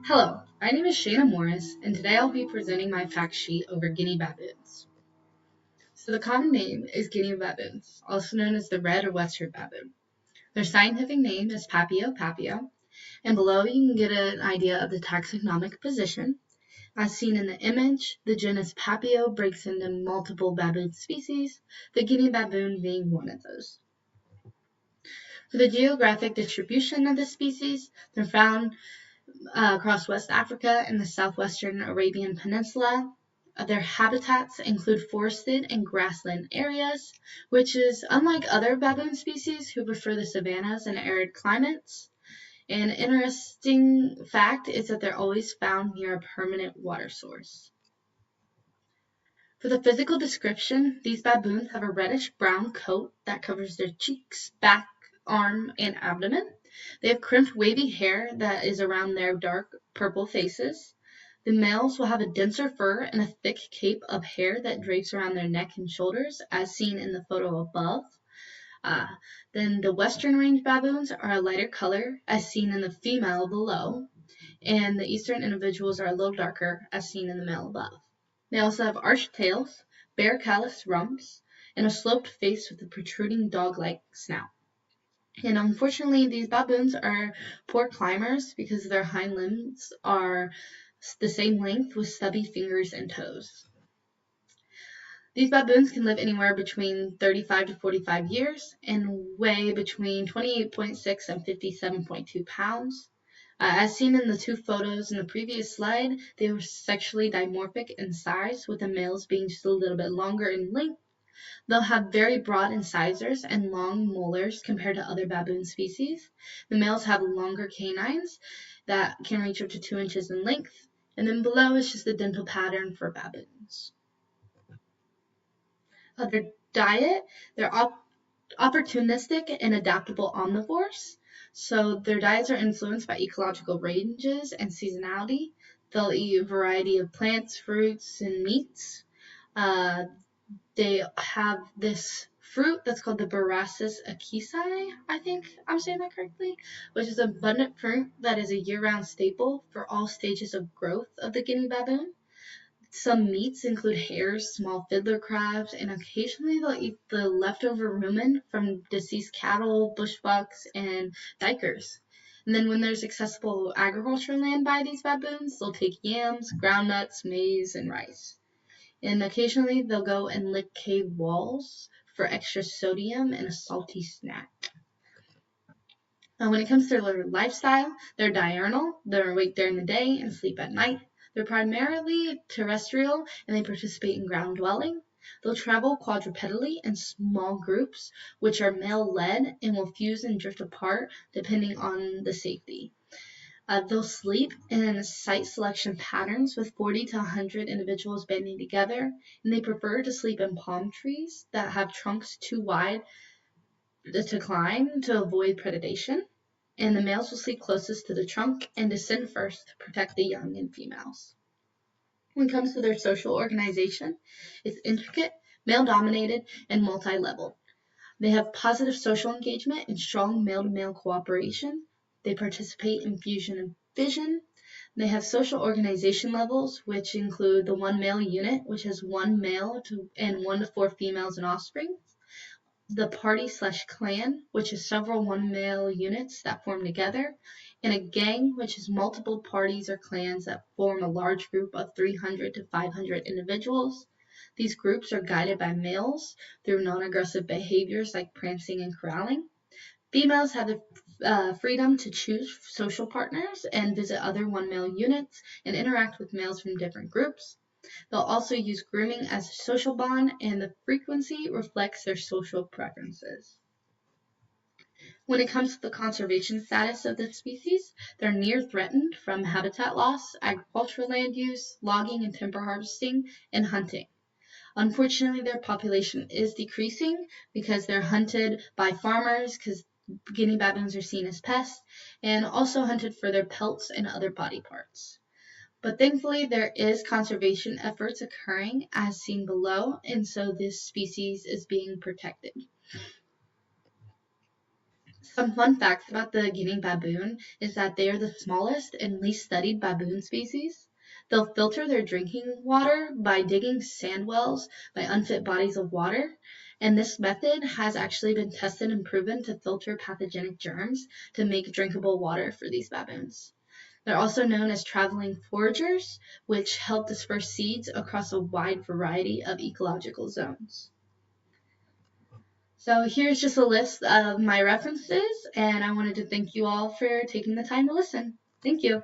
Hello, my name is Shayna Morris, and today I'll be presenting my fact sheet over Guinea baboons. So the common name is Guinea baboons, also known as the red or western baboon. Their scientific name is Papio papio, and below you can get an idea of the taxonomic position. As seen in the image, the genus Papio breaks into multiple baboon species, the Guinea baboon being one of those. For the geographic distribution of the species, they're found across West Africa and the southwestern Arabian Peninsula. Their habitats include forested and grassland areas, which is unlike other baboon species who prefer the savannas and arid climates. An interesting fact is that they're always found near a permanent water source. For the physical description, these baboons have a reddish-brown coat that covers their cheeks, back, arm, and abdomen. They have crimped wavy hair that is around their dark purple faces. The males will have a denser fur and a thick cape of hair that drapes around their neck and shoulders, as seen in the photo above. Then the western range baboons are a lighter color, as seen in the female below, and the eastern individuals are a little darker, as seen in the male above. They also have arched tails, bare callous rumps, and a sloped face with a protruding dog-like snout. And unfortunately, these baboons are poor climbers because their hind limbs are the same length with stubby fingers and toes. These baboons can live anywhere between 35 to 45 years and weigh between 28.6 and 57.2 pounds. As seen in the two photos in the previous slide, they were sexually dimorphic in size, with the males being just a little bit longer in length. They'll have very broad incisors and long molars compared to other baboon species. The males have longer canines that can reach up to 2 inches in length. And then below is just the dental pattern for baboons. Their diet, they're opportunistic and adaptable omnivores. So their diets are influenced by ecological ranges and seasonality. They'll eat a variety of plants, fruits, and meats. They have this fruit that's called the Borassus akisi, I think I'm saying that correctly, which is an abundant fruit that is a year-round staple for all stages of growth of the Guinea baboon. Some meats include hares, small fiddler crabs, and occasionally they'll eat the leftover rumen from deceased cattle, bushbucks, and duikers. And then when there's accessible agricultural land by these baboons, they'll take yams, groundnuts, maize, and rice. And occasionally they'll go and lick cave walls for extra sodium and a salty snack. When it comes to their lifestyle, they're diurnal, they're awake during the day and sleep at night. They're primarily terrestrial and they participate in ground dwelling. They'll travel quadrupedally in small groups, which are male-led and will fuse and drift apart depending on the safety. They'll sleep in site selection patterns with 40 to 100 individuals banding together, and they prefer to sleep in palm trees that have trunks too wide to climb to avoid predation. And the males will sleep closest to the trunk and descend first to protect the young and females. When it comes to their social organization, it's intricate, male-dominated, and multi-leveled. They have positive social engagement and strong male-to-male cooperation. They participate in fusion and fission. They have social organization levels, which include the one male unit, which has one male and 1 to 4 females and offspring. The party/clan, which is several one male units that form together, and a gang, which is multiple parties or clans that form a large group of 300 to 500 individuals. These groups are guided by males through non-aggressive behaviors like prancing and corralling. Females have the freedom to choose social partners and visit other one male units and interact with males from different groups. They'll also use grooming as a social bond, and the frequency reflects their social preferences. When it comes to the conservation status of the species, they're near threatened from habitat loss, agricultural land use, logging and timber harvesting, and hunting. Unfortunately, their population is decreasing because they're hunted by farmers because Guinea baboons are seen as pests, and also hunted for their pelts and other body parts. But thankfully, there is conservation efforts occurring as seen below, and so this species is being protected. Some fun facts about the Guinea baboon is that they are the smallest and least studied baboon species. They'll filter their drinking water by digging sand wells by unfit bodies of water, and this method has actually been tested and proven to filter pathogenic germs to make drinkable water for these baboons. They're also known as traveling foragers, which help disperse seeds across a wide variety of ecological zones. So here's just a list of my references, and I wanted to thank you all for taking the time to listen. Thank you.